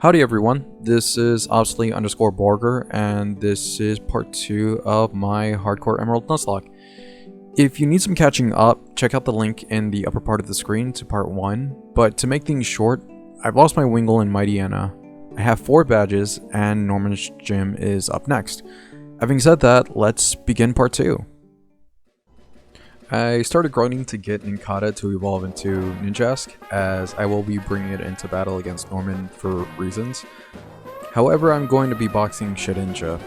Howdy everyone, this is obviously_Borger, and this is part 2 of my Hardcore Emerald Nuzlocke. If you need some catching up, check out the link in the upper part of the screen to part 1, but to make things short, I've lost my Wingull in Mighty Anna. I have 4 badges, and Norman's gym is up next. Having said that, let's begin part 2. I started grinding to get Ninkata to evolve into Ninjask, as I will be bringing it into battle against Norman for reasons. However, I'm going to be boxing Shedinja.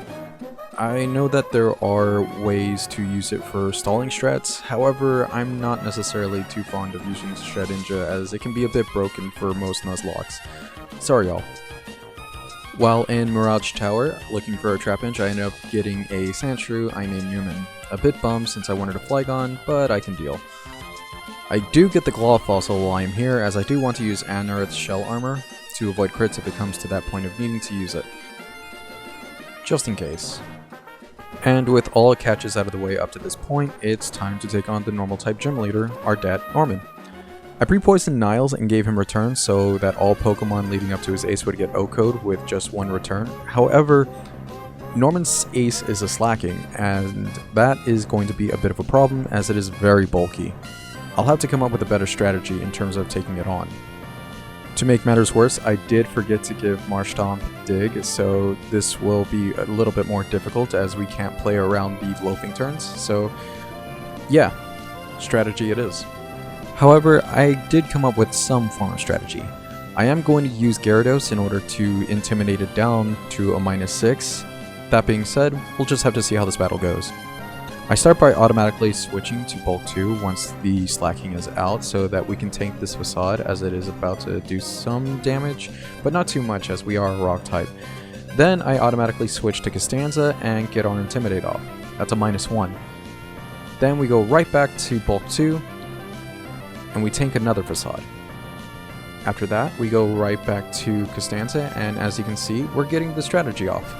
I know that there are ways to use it for stalling strats, however, I'm not necessarily too fond of using Shedinja as it can be a bit broken for most Nuzlocks. Sorry y'all. While in Mirage Tower, looking for a Trapinch, I ended up getting a Sandshrew I named Newman. A bit bummed since I wanted a Flygon, but I can deal. I do get the Claw Fossil while I'm here, as I do want to use Anorith's Shell Armor to avoid crits if it comes to that point of needing to use it. Just in case. And with all catches out of the way up to this point, it's time to take on the normal type gym leader, our dad, Norman. I pre-poisoned Niles and gave him return so that all Pokemon leading up to his ace would get O-code with just 1 return. However, Norman's ace is a slacking, and that is going to be a bit of a problem as it is very bulky. I'll have to come up with a better strategy in terms of taking it on. To make matters worse, I did forget to give Marshtomp Dig, so this will be a little bit more difficult as we can't play around the loafing turns, so yeah, strategy it is. However, I did come up with some form of strategy. I am going to use Gyarados in order to intimidate it down to a -6. That being said, we'll just have to see how this battle goes. I start by automatically switching to Bulk 2 once the slacking is out so that we can tank this Facade as it is about to do some damage, but not too much as we are a rock type. Then I automatically switch to Costanza and get our Intimidate off. That's a -1. Then we go right back to Bulk 2 and we tank another Facade. After that, we go right back to Costanza, and as you can see, we're getting the strategy off.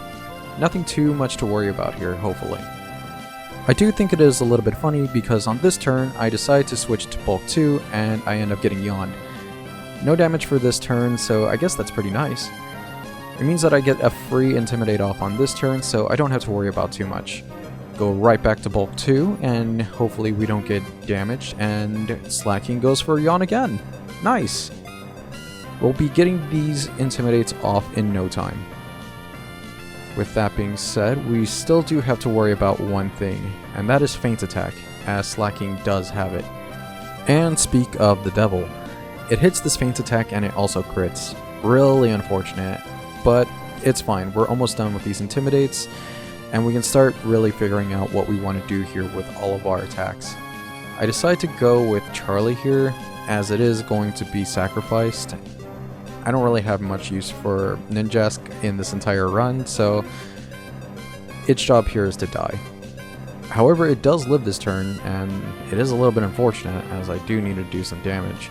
Nothing too much to worry about here, hopefully. I do think it is a little bit funny because on this turn, I decide to switch to Bulk 2 and I end up getting yawned. No damage for this turn, so I guess that's pretty nice. It means that I get a free Intimidate off on this turn, so I don't have to worry about too much. Go right back to Bulk 2, and hopefully we don't get damaged, and slacking goes for yawn again. Nice! We'll be getting these Intimidates off in no time. With that being said, we still do have to worry about one thing, and that is Feint Attack, as slacking does have it. And speak of the devil, it hits this Feint Attack and it also crits. Really unfortunate, but it's fine, we're almost done with these Intimidates, and we can start really figuring out what we want to do here with all of our attacks. I decide to go with Charlie here, as it is going to be sacrificed. I don't really have much use for Ninjask in this entire run, so its job here is to die. However, it does live this turn, and it is a little bit unfortunate, as I do need to do some damage.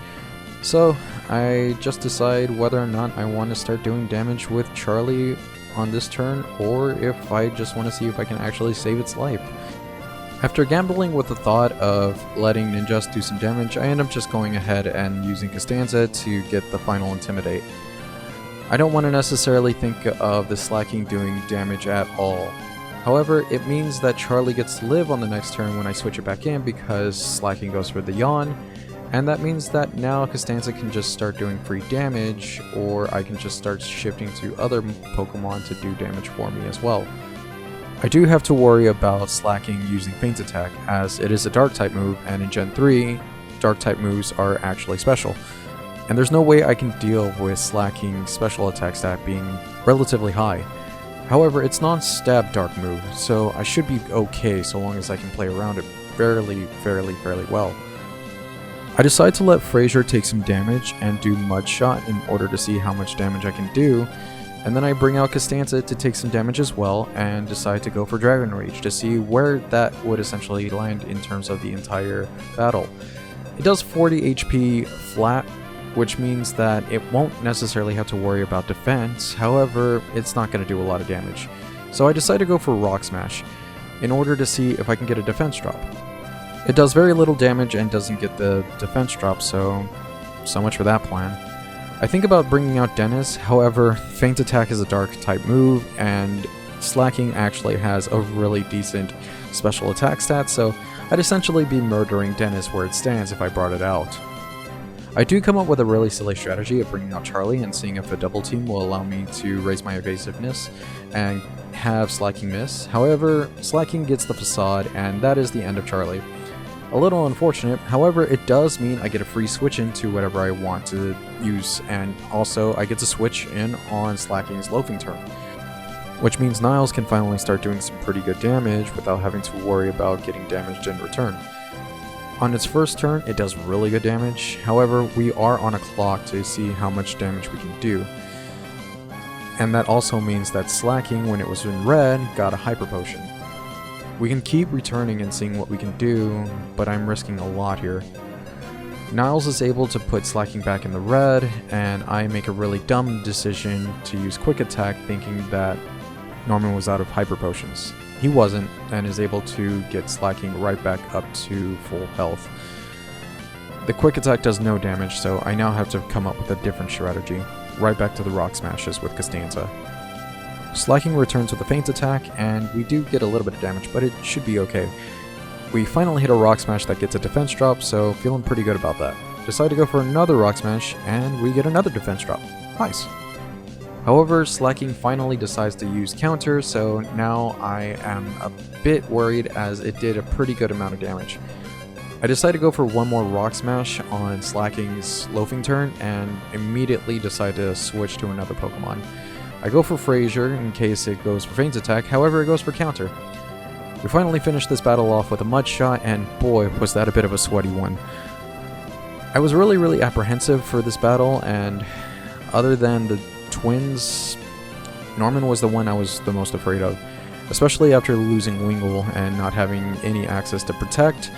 So, I just decide whether or not I want to start doing damage with Charlie on this turn, or if I just want to see if I can actually save its life. After gambling with the thought of letting Ninjask do some damage, I end up just going ahead and using Costanza to get the final Intimidate. I don't want to necessarily think of the slacking doing damage at all. However, it means that Charlie gets to live on the next turn when I switch it back in because slacking goes for the yawn, and that means that now Costanza can just start doing free damage, or I can just start shifting to other Pokemon to do damage for me as well. I do have to worry about slacking using Feint Attack, as it is a Dark-type move, and in Gen 3, Dark-type moves are actually special. And there's no way I can deal with slacking special attack stat being relatively high. However, it's non-stab Dark move, so I should be okay so long as I can play around it fairly well. I decide to let Frazier take some damage and do Mud Shot in order to see how much damage I can do, and then I bring out Costanza to take some damage as well, and decide to go for Dragon Rage to see where that would essentially land in terms of the entire battle. It does 40 HP flat, which means that it won't necessarily have to worry about defense, however, it's not going to do a lot of damage. So I decide to go for Rock Smash, in order to see if I can get a defense drop. It does very little damage and doesn't get the defense drop, so much for that plan. I think about bringing out Dennis, however, Feint Attack is a dark type move, and Slacking actually has a really decent special attack stat, so I'd essentially be murdering Dennis where it stands if I brought it out. I do come up with a really silly strategy of bringing out Charlie and seeing if a double team will allow me to raise my evasiveness and have Slacking miss. However, Slacking gets the Facade, and that is the end of Charlie. A little unfortunate, however, it does mean I get a free switch into whatever I want to use, and also I get to switch in on Slacking's Loafing turn, which means Niles can finally start doing some pretty good damage without having to worry about getting damaged in return. On its first turn, it does really good damage, however, we are on a clock to see how much damage we can do. And that also means that Slacking, when it was in red, got a Hyper Potion. We can keep returning and seeing what we can do, but I'm risking a lot here. Niles is able to put Slacking back in the red, and I make a really dumb decision to use Quick Attack thinking that Norman was out of Hyper Potions. He wasn't, and is able to get Slacking right back up to full health. The Quick Attack does no damage, so I now have to come up with a different strategy. Right back to the Rock Smashes with Costanza. Slacking returns with a Feint Attack, and we do get a little bit of damage, but it should be okay. We finally hit a Rock Smash that gets a defense drop, so feeling pretty good about that. Decide to go for another Rock Smash, and we get another defense drop. Nice. However, Slacking finally decides to use Counter, so now I am a bit worried as it did a pretty good amount of damage. I decide to go for one more Rock Smash on Slacking's Loafing turn, and immediately decide to switch to another Pokemon. I go for Frazier in case it goes for Feint Attack, however it goes for Counter. We finally finish this battle off with a Mud Shot, and boy was that a bit of a sweaty one. I was really apprehensive for this battle, and other than the twins, Norman was the one I was the most afraid of, especially after losing Wingull and not having any access to Protect.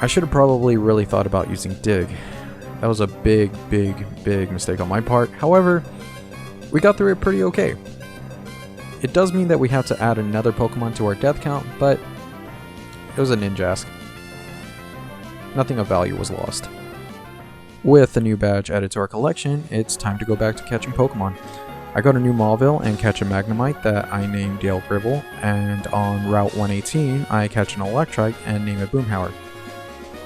I should have probably really thought about using Dig. That was a big mistake on my part. However, we got through it pretty okay. It does mean that we have to add another Pokemon to our death count, but it was a Ninjask. Nothing of value was lost. With the new badge added to our collection, it's time to go back to catching Pokemon. I go to New Mauville and catch a Magnemite that I named Dale Gribble, and on Route 118 I catch an Electrike and name it Boomhauer.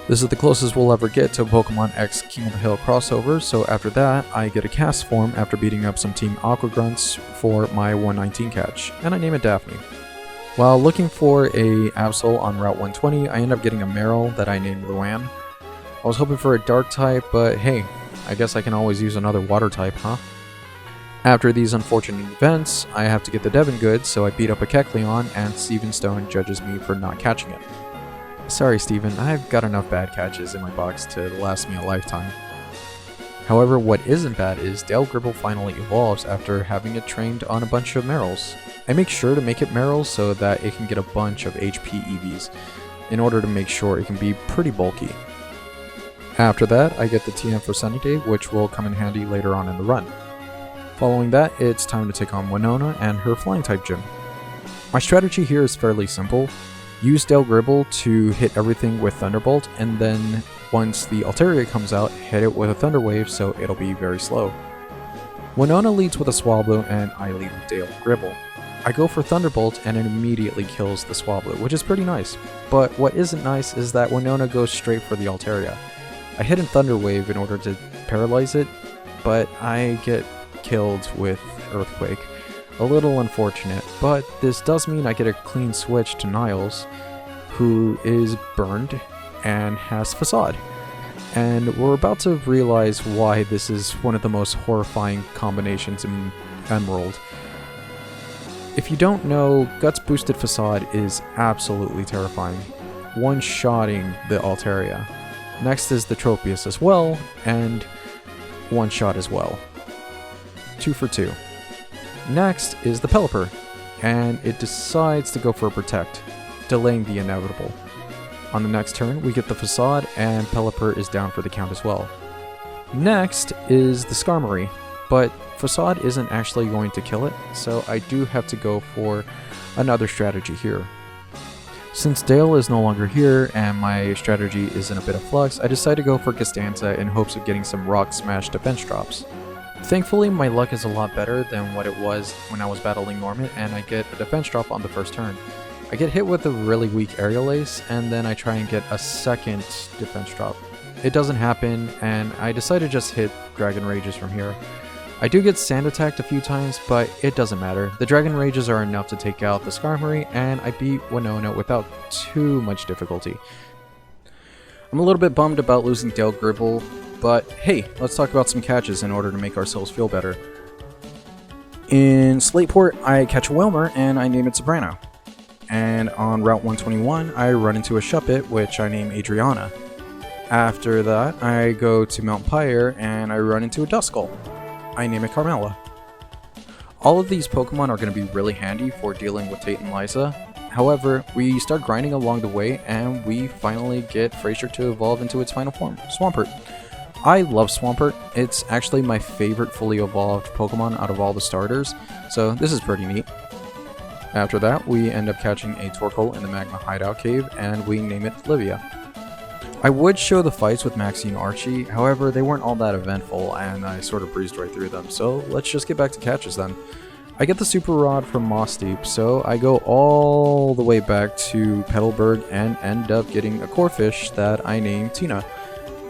This is the closest we'll ever get to a Pokemon X King of the Hill crossover, so after that I get a Cast Form after beating up some Team Aqua Grunts for my 119 catch, and I name it Daphne. While looking for a Absol on Route 120, I end up getting a Marill that I named Luann. I was hoping for a Dark type, but hey, I guess I can always use another Water type, huh? After these unfortunate events, I have to get the Devon goods, so I beat up a Kecleon, and Steven Stone judges me for not catching it. Sorry Steven, I've got enough bad catches in my box to last me a lifetime. However, what isn't bad is Dale Gribble finally evolves after having it trained on a bunch of Marills. I make sure to make it Marills so that it can get a bunch of HP EVs, in order to make sure it can be pretty bulky. After that, I get the TM for Sunny Day, which will come in handy later on in the run. Following that, it's time to take on Winona and her Flying type gym. My strategy here is fairly simple. Use Dale Gribble to hit everything with Thunderbolt, and then once the Altaria comes out, hit it with a Thunder Wave so it'll be very slow. Winona leads with a Swablu and I lead with Dale Gribble. I go for Thunderbolt and it immediately kills the Swablu, which is pretty nice. But what isn't nice is that Winona goes straight for the Altaria. I hit a Thunder Wave in order to paralyze it, but I get killed with Earthquake. A little unfortunate, but this does mean I get a clean switch to Niles, who is burned and has Facade. And we're about to realize why this is one of the most horrifying combinations in Emerald. If you don't know, Guts Boosted Facade is absolutely terrifying, one-shotting the Altaria. Next is the Tropius as well, and one-shot as well. 2 for 2. Next is the Pelipper, and it decides to go for a Protect, delaying the inevitable. On the next turn, we get the Facade, and Pelipper is down for the count as well. Next is the Skarmory, but Facade isn't actually going to kill it, so I do have to go for another strategy here. Since Dale is no longer here and my strategy is in a bit of flux, I decide to go for Costanza in hopes of getting some Rock Smash defense drops. Thankfully, my luck is a lot better than what it was when I was battling Norman, and I get a defense drop on the first turn. I get hit with a really weak aerial ace, and then I try and get a second defense drop. It doesn't happen, and I decide to just hit Dragon Rages from here. I do get sand attacked a few times, but it doesn't matter. The Dragon Rages are enough to take out the Skarmory, and I beat Winona without too much difficulty. I'm a little bit bummed about losing Dale Gribble, but hey, let's talk about some catches in order to make ourselves feel better. In Slateport, I catch a Wilmer and I name it Soprano. And on Route 121, I run into a Shuppet, which I name Adriana. After that, I go to Mount Pyre and I run into a Duskull. I name it Carmella. All of these Pokemon are going to be really handy for dealing with Tate and Liza. However, we start grinding along the way and we finally get Frazier to evolve into its final form, Swampert. I love Swampert. It's actually my favorite fully evolved Pokemon out of all the starters, so this is pretty neat. After that, we end up catching a Torkoal in the Magma Hideout Cave, and we name it Livia. I would show the fights with Maxie and Archie, however they weren't all that eventful and I sort of breezed right through them, so let's just get back to catches then. I get the Super Rod from Moss Deep, so I go all the way back to Petalburg and end up getting a Corphish that I name Tina.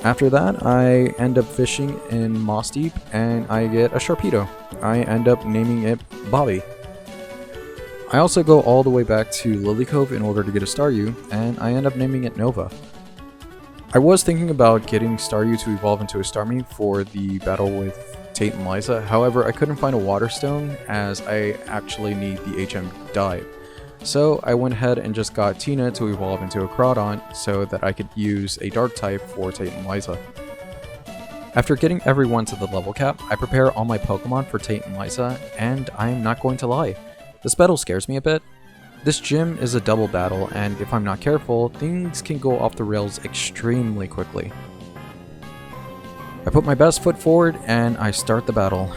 After that, I end up fishing in Moss Deep and I get a Sharpedo. I end up naming it Bobby. I also go all the way back to Lily Cove in order to get a Staryu, and I end up naming it Nova. I was thinking about getting Staryu to evolve into a Starmie for the battle with Tate and Liza, however I couldn't find a Water Stone as I actually need the HM dive. So I went ahead and just got Tina to evolve into a Crawdaunt so that I could use a Dark type for Tate and Liza. After getting everyone to the level cap, I prepare all my Pokemon for Tate and Liza, and I'm not going to lie, this battle scares me a bit. This gym is a double battle, and if I'm not careful, things can go off the rails extremely quickly. I put my best foot forward and I start the battle.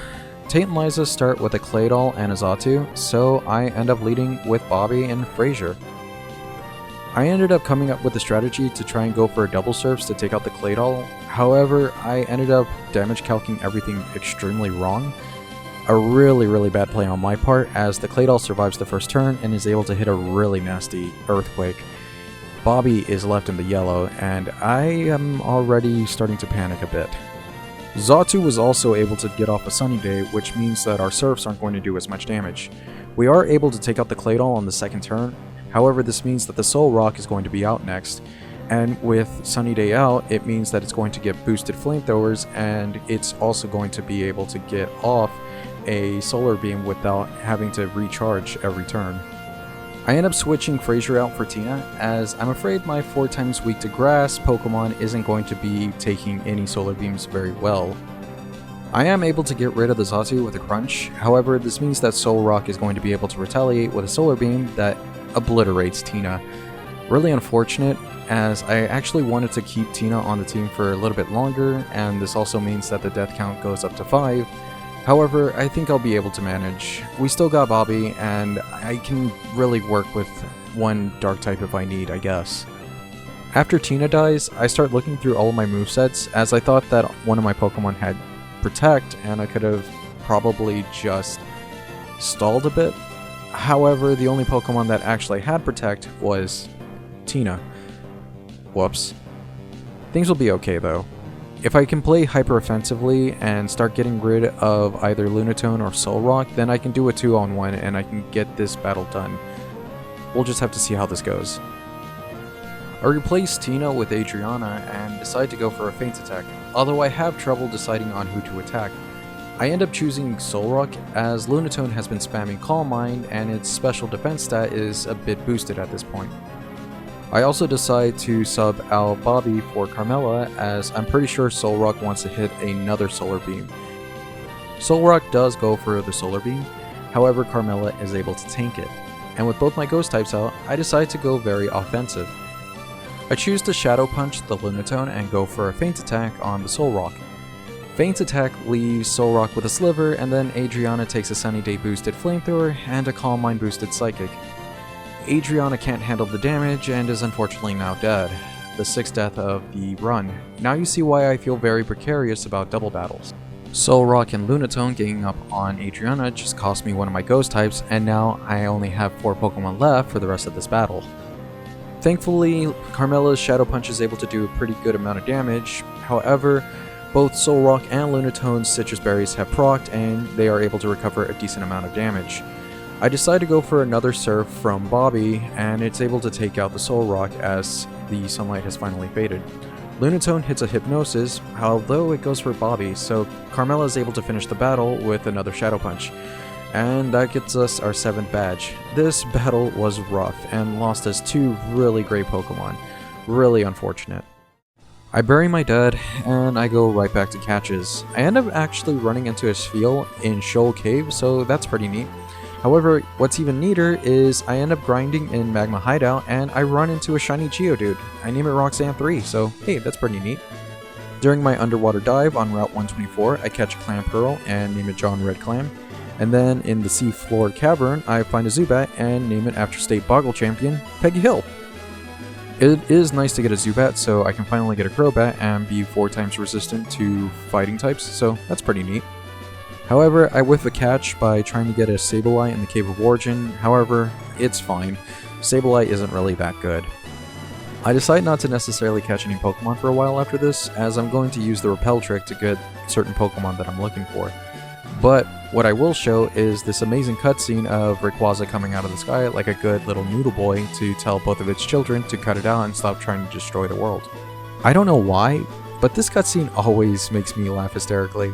Tate and Liza start with a Claydol and a Xatu, so I end up leading with Bobby and Frazier. I ended up coming up with a strategy to try and go for a double surfs to take out the Claydol, however I ended up damage calcing everything extremely wrong. A really bad play on my part, as the Claydol survives the first turn and is able to hit a really nasty Earthquake. Bobby is left in the yellow, and I am already starting to panic a bit. Xatu was also able to get off a sunny day, which means that our surfs aren't going to do as much damage. We are able to take out the Claydol on the second turn, however this means that the Soul Rock is going to be out next. And with Sunny Day out, it means that it's going to get boosted flamethrowers, and it's also going to be able to get off a Solar Beam without having to recharge every turn. I end up switching Frazier out for Tina, as I'm afraid my 4 times weak to grass Pokemon isn't going to be taking any Solar Beams very well. I am able to get rid of the Xatu with a Crunch, however this means that Soul Rock is going to be able to retaliate with a Solar Beam that obliterates Tina. Really unfortunate, as I actually wanted to keep Tina on the team for a little bit longer, and this also means that the death count goes up to 5. However, I think I'll be able to manage. We still got Bobby, and I can really work with one Dark type if I need, I guess. After Tina dies, I start looking through all of my movesets, as I thought that one of my Pokemon had Protect, and I could have probably just stalled a bit. However, the only Pokemon that actually had Protect was Tina. Whoops. Things will be okay though. If I can play hyper offensively and start getting rid of either Lunatone or Solrock, then I can do a 2-on-1 and I can get this battle done. We'll just have to see how this goes. I replace Tina with Adriana and decide to go for a Feint Attack, although I have trouble deciding on who to attack. I end up choosing Solrock as Lunatone has been spamming Calm Mind and its special defense stat is a bit boosted at this point. I also decide to sub out Bobby for Carmella, as I'm pretty sure Solrock wants to hit another Solar Beam. Solrock does go for the Solar Beam, however Carmella is able to tank it, and with both my Ghost types out, I decide to go very offensive. I choose to Shadow Punch the Lunatone and go for a Feint Attack on the Solrock. Feint Attack leaves Solrock with a Sliver, and then Adriana takes a Sunny Day boosted Flamethrower and a Calm Mind boosted Psychic. Adriana can't handle the damage and is unfortunately now dead. The 6th death of the run. Now you see why I feel very precarious about double battles. Solrock and Lunatone ganging up on Adriana just cost me one of my ghost types, and now I only have 4 Pokemon left for the rest of this battle. Thankfully, Carmela's Shadow Punch is able to do a pretty good amount of damage. However, both Solrock and Lunatone's Citrus Berries have procced, and they are able to recover a decent amount of damage. I decide to go for another Surf from Bobby, and it's able to take out the Solrock as the sunlight has finally faded. Lunatone hits a Hypnosis, although it goes for Bobby, so Carmela is able to finish the battle with another Shadow Punch. And that gets us our 7th badge. This battle was rough and lost us 2 really great Pokemon. Really unfortunate. I bury my dead, and I go right back to catches. I end up actually running into a Spheal in Shoal Cave, so that's pretty neat. However, what's even neater is I end up grinding in Magma Hideout, and I run into a shiny Geodude. I name it Roxanne 3, so hey, that's pretty neat. During my underwater dive on Route 124, I catch a Clam Pearl and name it John Red Clam. And then in the Seafloor Cavern, I find a Zubat and name it after state Boggle champion, Peggy Hill. It is nice to get a Zubat, so I can finally get a Crobat and be 4 times resistant to fighting types, so that's pretty neat. However, I whiff a catch by trying to get a Sableye in the Cave of Origin. However, it's fine. Sableye isn't really that good. I decide not to necessarily catch any Pokemon for a while after this, as I'm going to use the Repel trick to get certain Pokemon that I'm looking for. But what I will show is this amazing cutscene of Rayquaza coming out of the sky like a good little noodle boy to tell both of its children to cut it out and stop trying to destroy the world. I don't know why, but this cutscene always makes me laugh hysterically.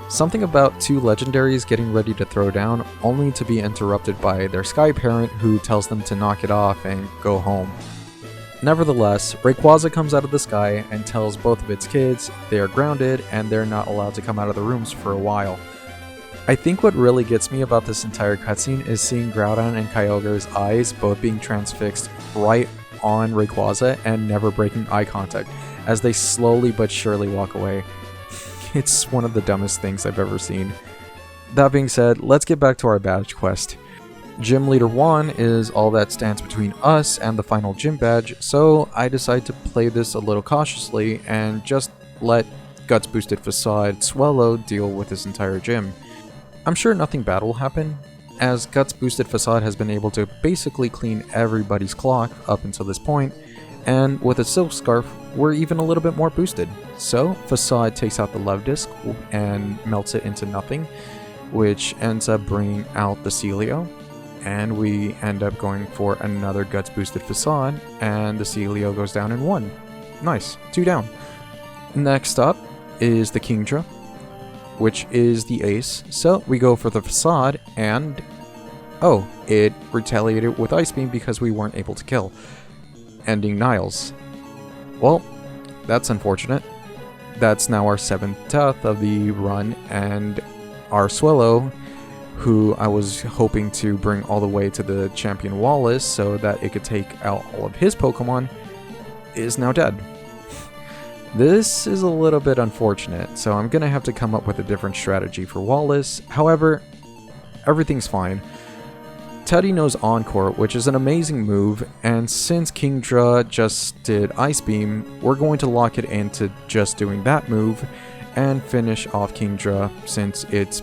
Something about 2 legendaries getting ready to throw down, only to be interrupted by their sky parent who tells them to knock it off and go home. Nevertheless, Rayquaza comes out of the sky and tells both of its kids they are grounded and they're not allowed to come out of the rooms for a while. I think what really gets me about this entire cutscene is seeing Groudon and Kyogre's eyes both being transfixed right on Rayquaza and never breaking eye contact, as they slowly but surely walk away. It's one of the dumbest things I've ever seen. That being said, let's get back to our badge quest. Gym Leader 1 is all that stands between us and the final gym badge, so I decide to play this a little cautiously and just let Guts Boosted Facade Swellow deal with this entire gym. I'm sure nothing bad will happen, as Guts Boosted Facade has been able to basically clean everybody's clock up until this point, and with a Silk Scarf, we're even a little bit more boosted. So, Facade takes out the Love Disc and melts it into nothing, which ends up bringing out the Celio, and we end up going for another Guts Boosted Facade, and the Celio goes down in 1. Nice, 2 down. Next up is the Kingdra, which is the ace, so we go for the Facade, and oh, it retaliated with Ice Beam because we weren't able to kill, ending Niles. Well, that's unfortunate. That's now our 7th death of the run, and our Swellow, who I was hoping to bring all the way to the champion Wallace so that it could take out all of his Pokemon, is now dead. This is a little bit unfortunate, so I'm gonna have to come up with a different strategy for Wallace. However, everything's fine. Teddy knows Encore, which is an amazing move, and since Kingdra just did Ice Beam, we're going to lock it into just doing that move and finish off Kingdra, since it's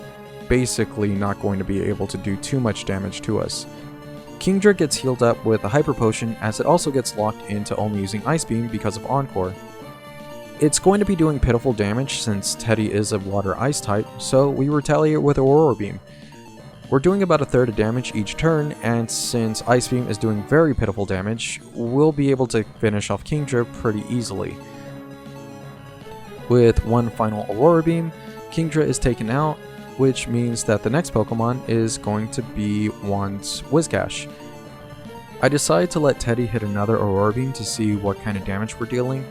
basically not going to be able to do too much damage to us. Kingdra gets healed up with a Hyper Potion, as it also gets locked into only using Ice Beam because of Encore. It's going to be doing pitiful damage since Teddy is a Water Ice type, so we retaliate with Aurora Beam. We're doing about 1/3 of damage each turn, and since Ice Beam is doing very pitiful damage, we'll be able to finish off Kingdra pretty easily. With one final Aurora Beam, Kingdra is taken out, which means that the next Pokemon is going to be Juan's Whiscash. I decide to let Teddy hit another Aurora Beam to see what kind of damage we're dealing,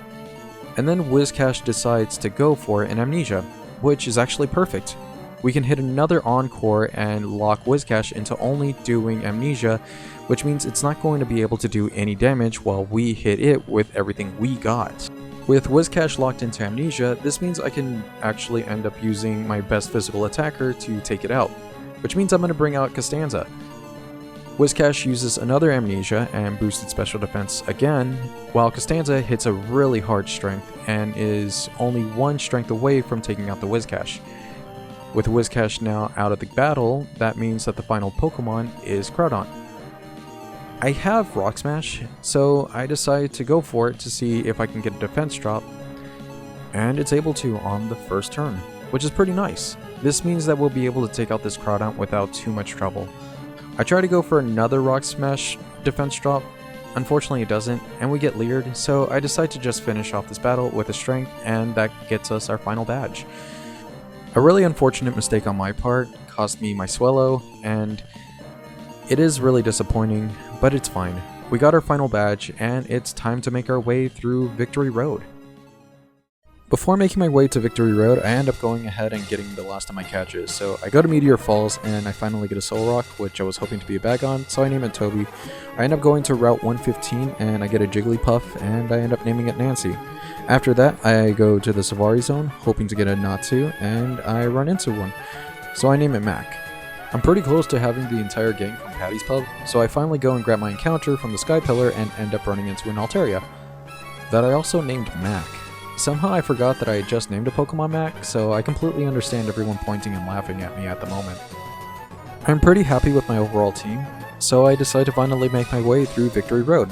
and then Whiscash decides to go for an Amnesia, which is actually perfect. We can hit another Encore and lock Whiscash into only doing Amnesia, which means it's not going to be able to do any damage while we hit it with everything we got. With Whiscash locked into Amnesia, this means I can actually end up using my best physical attacker to take it out, which means I'm going to bring out Costanza. Whiscash uses another Amnesia and boosted special defense again, while Costanza hits a really hard strength and is only 1 strength away from taking out the Whiscash. With Whiscash now out of the battle, that means that the final Pokemon is Groudon. I have Rock Smash, so I decide to go for it to see if I can get a defense drop, and it's able to on the first turn, which is pretty nice. This means that we'll be able to take out this Groudon without too much trouble. I try to go for another Rock Smash defense drop, unfortunately it doesn't, and we get leered, so I decide to just finish off this battle with a strength, and that gets us our final badge. A really unfortunate mistake on my part cost me my Swellow, and it is really disappointing, but it's fine. We got our final badge, and it's time to make our way through Victory Road. Before making my way to Victory Road, I end up going ahead and getting the last of my catches. So I go to Meteor Falls and I finally get a Solrock, which I was hoping to be a Bagon, so I name it Toby. I end up going to Route 115 and I get a Jigglypuff and I end up naming it Nancy. After that, I go to the Savari Zone, hoping to get a Natu, and I run into one, so I name it Mac. I'm pretty close to having the entire gang from Patty's Pub, so I finally go and grab my encounter from the Sky Pillar and end up running into an Altaria that I also named Mac. Somehow I forgot that I had just named a Pokemon Mac, so I completely understand everyone pointing and laughing at me at the moment. I'm pretty happy with my overall team, so I decide to finally make my way through Victory Road.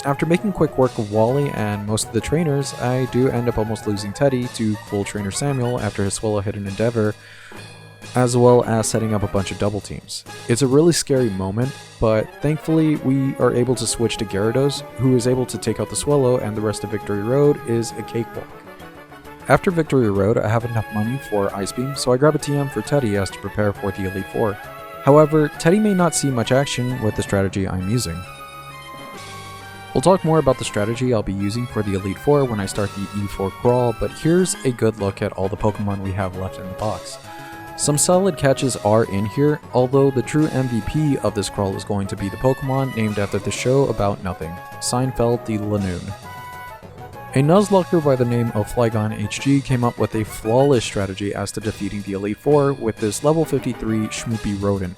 After making quick work of Wally and most of the trainers, I do end up almost losing Teddy to Cool Trainer Samuel after his Swallow hit an Endeavor, as well as setting up a bunch of double teams. It's a really scary moment, but thankfully we are able to switch to Gyarados, who is able to take out the Swallow, and the rest of Victory Road is a cakewalk. After Victory Road, I have enough money for Ice Beam, so I grab a TM for Teddy as to prepare for the Elite Four. However, Teddy may not see much action with the strategy I'm using. We'll talk more about the strategy I'll be using for the Elite Four when I start the E4 crawl, but here's a good look at all the Pokemon we have left in the box. Some solid catches are in here, although the true MVP of this crawl is going to be the Pokemon named after the show about nothing, Seinfeld the Lanoon. A Nuzlocker by the name of FlygonHG came up with a flawless strategy as to defeating the Elite Four with this level 53 Schmoopy Rodent.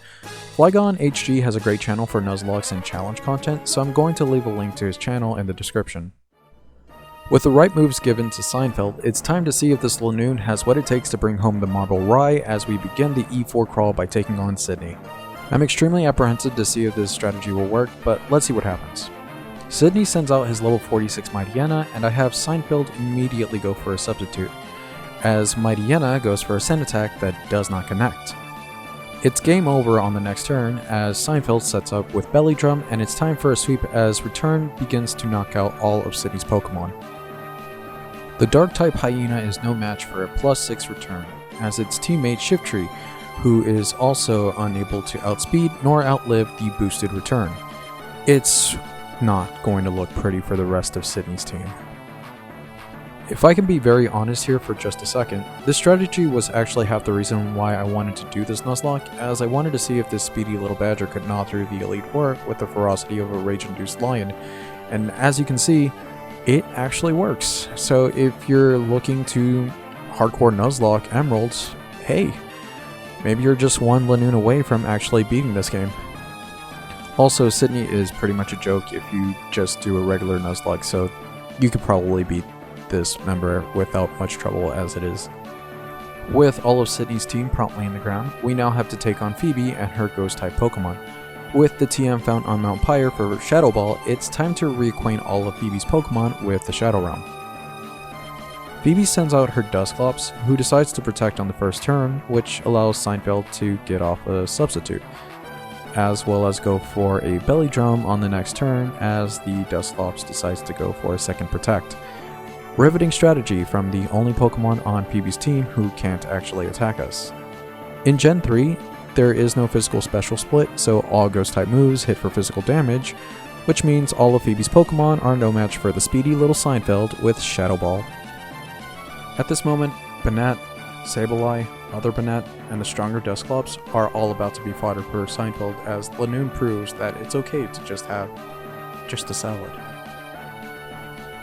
FlygonHG has a great channel for Nuzlockes and challenge content, so I'm going to leave a link to his channel in the description. With the right moves given to Seinfeld, it's time to see if this Lanoon has what it takes to bring home the Marble Rye as we begin the E4 crawl by taking on Sydney. I'm extremely apprehensive to see if this strategy will work, but let's see what happens. Sydney sends out his level 46 Mightyena, and I have Seinfeld immediately go for a substitute, as Mightyena goes for a Scent Attack that does not connect. It's game over on the next turn as Seinfeld sets up with Belly Drum, and it's time for a sweep as Return begins to knock out all of Sydney's Pokemon. The Dark-type Hyena is no match for a +6 Return, as its teammate Shiftry, who is also unable to outspeed nor outlive the boosted Return. It's not going to look pretty for the rest of Sydney's team. If I can be very honest here for just a second, this strategy was actually half the reason why I wanted to do this Nuzlocke, as I wanted to see if this speedy little badger could gnaw through the Elite Four with the ferocity of a rage-induced lion, and as you can see, it actually works. So if you're looking to hardcore Nuzlocke Emeralds, hey, maybe you're just one Lanoon away from actually beating this game. Also, Sydney is pretty much a joke if you just do a regular Nuzlocke, so you could probably beat this member without much trouble as it is. With all of Sydney's team promptly in the ground, we now have to take on Phoebe and her Ghost-type Pokemon. With the TM found on Mount Pyre for Shadow Ball, it's time to reacquaint all of Phoebe's Pokemon with the Shadow Realm. Phoebe sends out her Dusclops, who decides to protect on the first turn, which allows Seinfeld to get off a substitute, as well as go for a Belly Drum on the next turn as the Dusclops decides to go for a second Protect. Riveting strategy from the only Pokemon on Phoebe's team who can't actually attack us. In Gen 3, there is no physical special split, so all Ghost-type moves hit for physical damage, which means all of Phoebe's Pokemon are no match for the speedy little Seinfeld with Shadow Ball. At this moment, Banette, Sableye, Mother Banette, and the stronger Dusclops are all about to be fodder for Seinfeld as Lanoon proves that it's okay to just have a salad.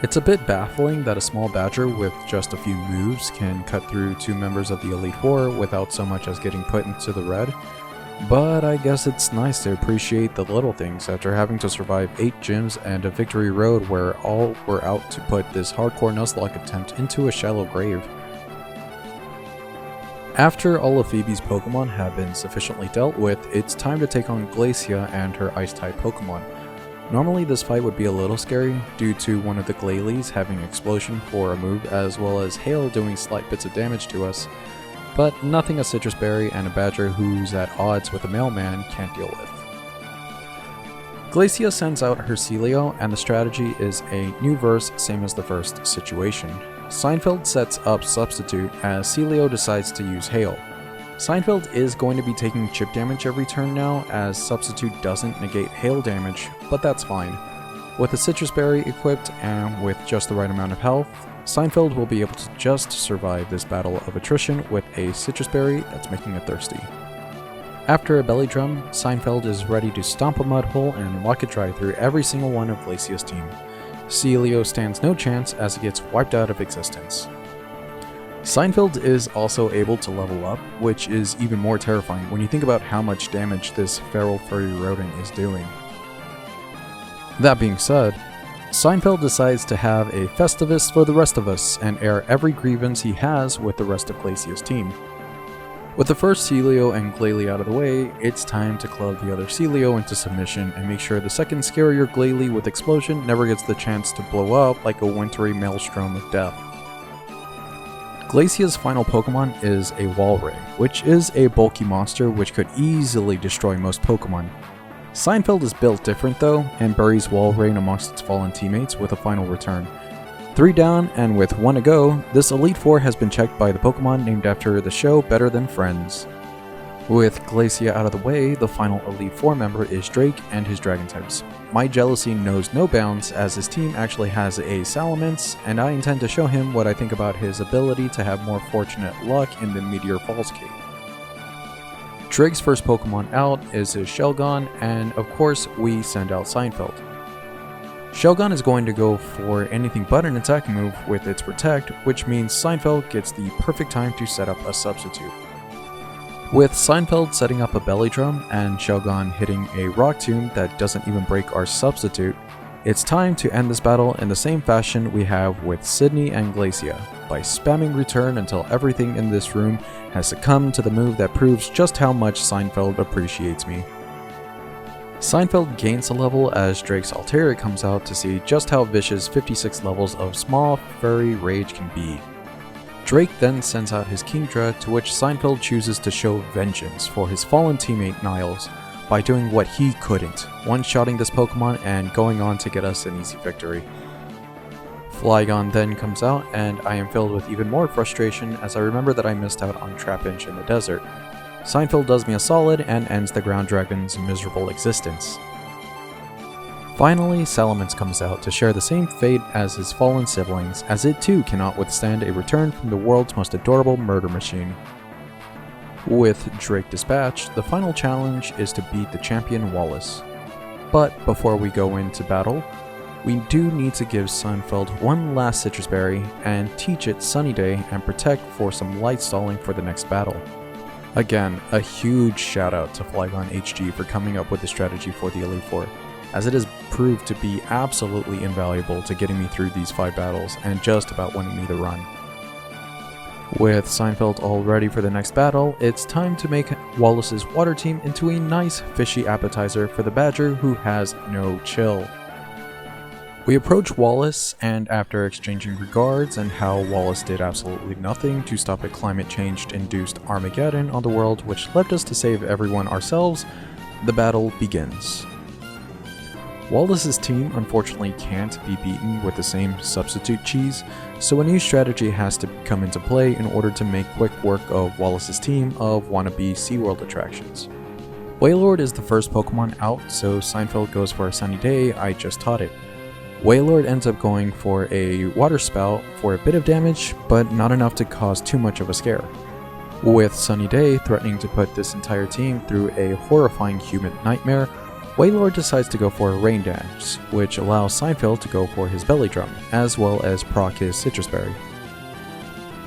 It's a bit baffling that a small badger with just a few moves can cut through two members of the Elite Four without so much as getting put into the red. But I guess it's nice to appreciate the little things after having to survive 8 gyms and a victory road where all were out to put this Hardcore Nuzlocke attempt into a shallow grave. After all of Phoebe's Pokemon have been sufficiently dealt with, it's time to take on Glacia and her Ice-type Pokemon. Normally this fight would be a little scary due to one of the Glacias having Explosion for a move as well as Hail doing slight bits of damage to us, but nothing a Citrus Berry and a Badger who's at odds with a Mailman can't deal with. Glacia sends out her Celio, and the strategy is a new verse, same as the first situation. Seinfeld sets up Substitute as Celio decides to use Hail. Seinfeld is going to be taking chip damage every turn now, as Substitute doesn't negate Hail damage, but that's fine. With a Citrus Berry equipped and with just the right amount of health, Seinfeld will be able to just survive this battle of attrition with a Citrus Berry that's making it thirsty. After a Belly Drum, Seinfeld is ready to stomp a mud hole and walk it dry through every single one of Glacia's team. Celio stands no chance as he gets wiped out of existence. Seinfeld is also able to level up, which is even more terrifying when you think about how much damage this feral furry rodent is doing. That being said, Seinfeld decides to have a Festivus for the rest of us and air every grievance he has with the rest of Glacia's team. With the first Celio and Glalie out of the way, it's time to club the other Celio into submission and make sure the second scarier Glalie with Explosion never gets the chance to blow up like a wintry maelstrom of death. Glacia's final Pokemon is a Walrein, which is a bulky monster which could easily destroy most Pokemon. Seinfeld is built different though, and buries Walrein amongst its fallen teammates with a final return. 3 down, and with 1 to go, this Elite Four has been checked by the Pokemon named after the show Better Than Friends. With Glacia out of the way, the final Elite Four member is Drake and his Dragon types. My jealousy knows no bounds as his team actually has a Salamence, and I intend to show him what I think about his ability to have more fortunate luck in the Meteor Falls cave. Drake's first Pokemon out is his Shelgon, and of course we send out Seinfeld. Shelgon is going to go for anything but an attacking move with its Protect, which means Seinfeld gets the perfect time to set up a substitute. With Seinfeld setting up a Belly Drum and Shelgon hitting a Rock Tomb that doesn't even break our substitute, it's time to end this battle in the same fashion we have with Sydney and Glacia, by spamming return until everything in this room has succumbed to the move that proves just how much Seinfeld appreciates me. Seinfeld gains a level as Drake's Altaria comes out to see just how vicious 56 levels of small, furry rage can be. Drake then sends out his Kingdra, to which Seinfeld chooses to show vengeance for his fallen teammate Niles by doing what he couldn't, one-shotting this Pokemon and going on to get us an easy victory. Flygon then comes out, and I am filled with even more frustration as I remember that I missed out on Trapinch in the desert. Seinfeld does me a solid and ends the Ground Dragon's miserable existence. Finally, Salamence comes out to share the same fate as his fallen siblings, as it too cannot withstand a return from the world's most adorable murder machine. With Drake dispatched, the final challenge is to beat the champion Wallace. But before we go into battle, we do need to give Seinfeld one last Citrus Berry and teach it Sunny Day and Protect for some light stalling for the next battle. Again, a huge shout out to FlygonHG for coming up with the strategy for the Elite Four, as it has proved to be absolutely invaluable to getting me through these 5 battles and just about winning me the run. With Seinfeld all ready for the next battle, it's time to make Wallace's water team into a nice fishy appetizer for the Badger who has no chill. We approach Wallace, and after exchanging regards and how Wallace did absolutely nothing to stop a climate change-induced Armageddon on the world which left us to save everyone ourselves, the battle begins. Wallace's team unfortunately can't be beaten with the same substitute cheese, so a new strategy has to come into play in order to make quick work of Wallace's team of wannabe SeaWorld attractions. Wailord is the first Pokemon out, so Seinfeld goes for a Sunny Day, I just taught it. Wailord ends up going for a Water Spout for a bit of damage, but not enough to cause too much of a scare. With Sunny Day threatening to put this entire team through a horrifying human nightmare, Wailord decides to go for a Rain Dance, which allows Seinfeld to go for his Belly Drum, as well as proc his Citrus Berry.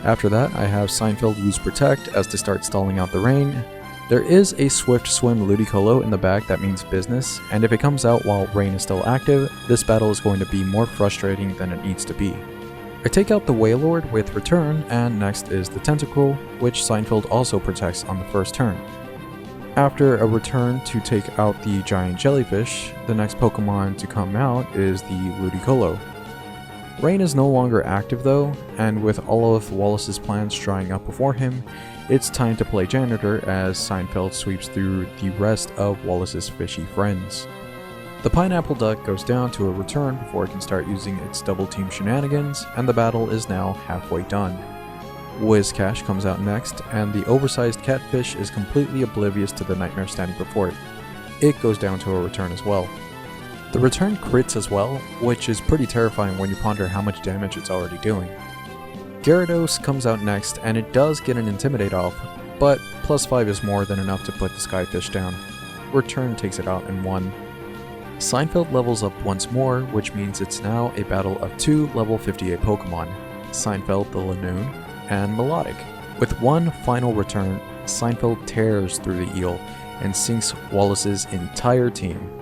After that, I have Seinfeld use Protect as to start stalling out the rain. There is a Swift Swim Ludicolo in the back that means business, and if it comes out while Rain is still active, this battle is going to be more frustrating than it needs to be. I take out the Wailord with Return, and next is the Tentacle, which Seinfeld also protects on the first turn. After a return to take out the giant jellyfish, the next Pokemon to come out is the Ludicolo. Rain is no longer active though, and with all of Wallace's plans drying up before him, it's time to play janitor as Seinfeld sweeps through the rest of Wallace's fishy friends. The Pineapple Duck goes down to a return before it can start using its double team shenanigans, and the battle is now halfway done. Whiscash comes out next, and the oversized catfish is completely oblivious to the nightmare standing before it. It goes down to a return as well. The return crits as well, which is pretty terrifying when you ponder how much damage it's already doing. Gyarados comes out next, and it does get an Intimidate off, but +5 is more than enough to put the Skyfish down. Return takes it out in 1. Seinfeld levels up once more, which means it's now a battle of 2 level 58 Pokemon, Seinfeld the Lanoon, and Melodic. With one final return, Seinfeld tears through the eel and sinks Wallace's entire team.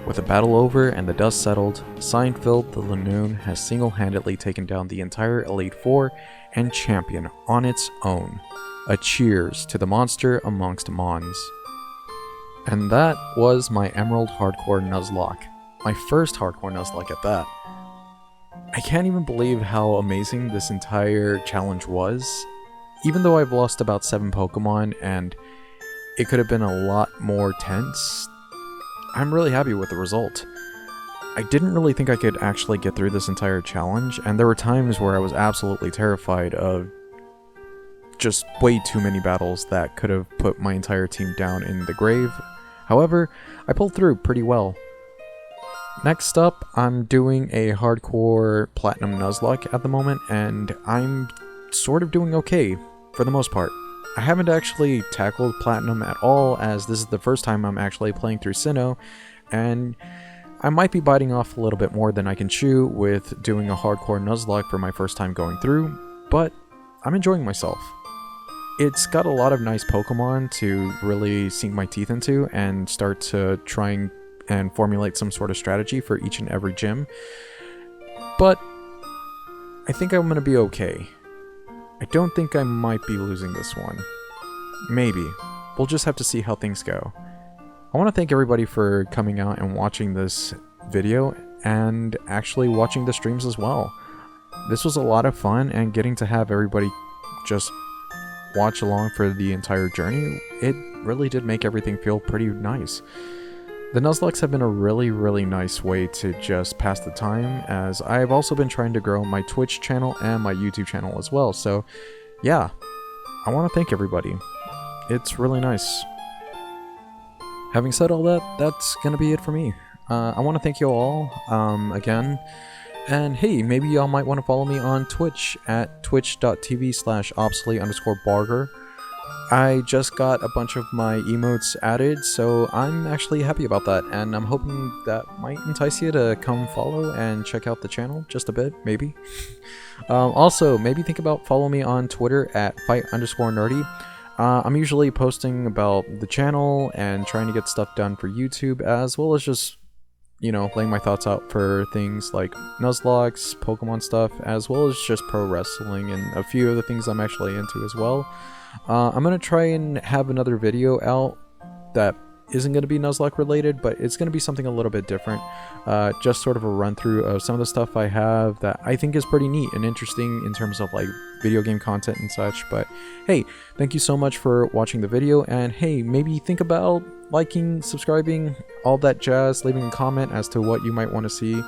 With the battle over and the dust settled, Seinfeld the Lanoon has single-handedly taken down the entire Elite Four and champion on its own. A cheers to the monster amongst Mons. And that was my Emerald Hardcore Nuzlocke. My first Hardcore Nuzlocke at that. I can't even believe how amazing this entire challenge was. Even though I've lost about 7 Pokemon and it could have been a lot more tense, I'm really happy with the result. I didn't really think I could actually get through this entire challenge, and there were times where I was absolutely terrified of just way too many battles that could have put my entire team down in the grave. However, I pulled through pretty well. Next up, I'm doing a Hardcore Platinum Nuzlocke at the moment, and I'm sort of doing okay, for the most part. I haven't actually tackled Platinum at all, as this is the first time I'm actually playing through Sinnoh, and I might be biting off a little bit more than I can chew with doing a Hardcore Nuzlocke for my first time going through, but I'm enjoying myself. It's got a lot of nice Pokemon to really sink my teeth into and start to try and formulate some sort of strategy for each and every gym. But I think I'm going to be okay. I don't think I might be losing this one. Maybe. We'll just have to see how things go. I want to thank everybody for coming out and watching this video and actually watching the streams as well. This was a lot of fun, and getting to have everybody just watch along for the entire journey, it really did make everything feel pretty nice. The Nuzlockes have been a really nice way to just pass the time, as I've also been trying to grow my Twitch channel and my YouTube channel as well, so yeah, I want to thank everybody. It's really nice. Having said all that, that's gonna be it for me. I want to thank you all again. And hey, maybe y'all might want to follow me on Twitch at twitch.tv/obsolete_barger. I just got a bunch of my emotes added, so I'm actually happy about that, and I'm hoping that might entice you to come follow and check out the channel just a bit, maybe. Also, maybe think about following me on Twitter at fight_nerdy. I'm usually posting about the channel and trying to get stuff done for YouTube, as well as just, you know, laying my thoughts out for things like Nuzlocks, Pokemon stuff, as well as just pro wrestling and a few other things I'm actually into as well. I'm going to try and have another video out that isn't going to be Nuzlocke related, but it's going to be something a little bit different. Just sort of a run through of some of the stuff I have that I think is pretty neat and interesting in terms of like video game content and such. But hey, thank you so much for watching the video, and hey, maybe think about liking, subscribing, all that jazz, leaving a comment as to what you might want to see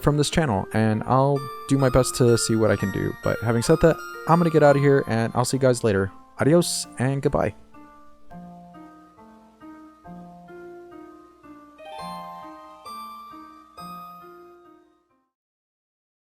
from this channel, and I'll do my best to see what I can do. But having said that, I'm going to get out of here, and I'll see you guys later. Adios and goodbye.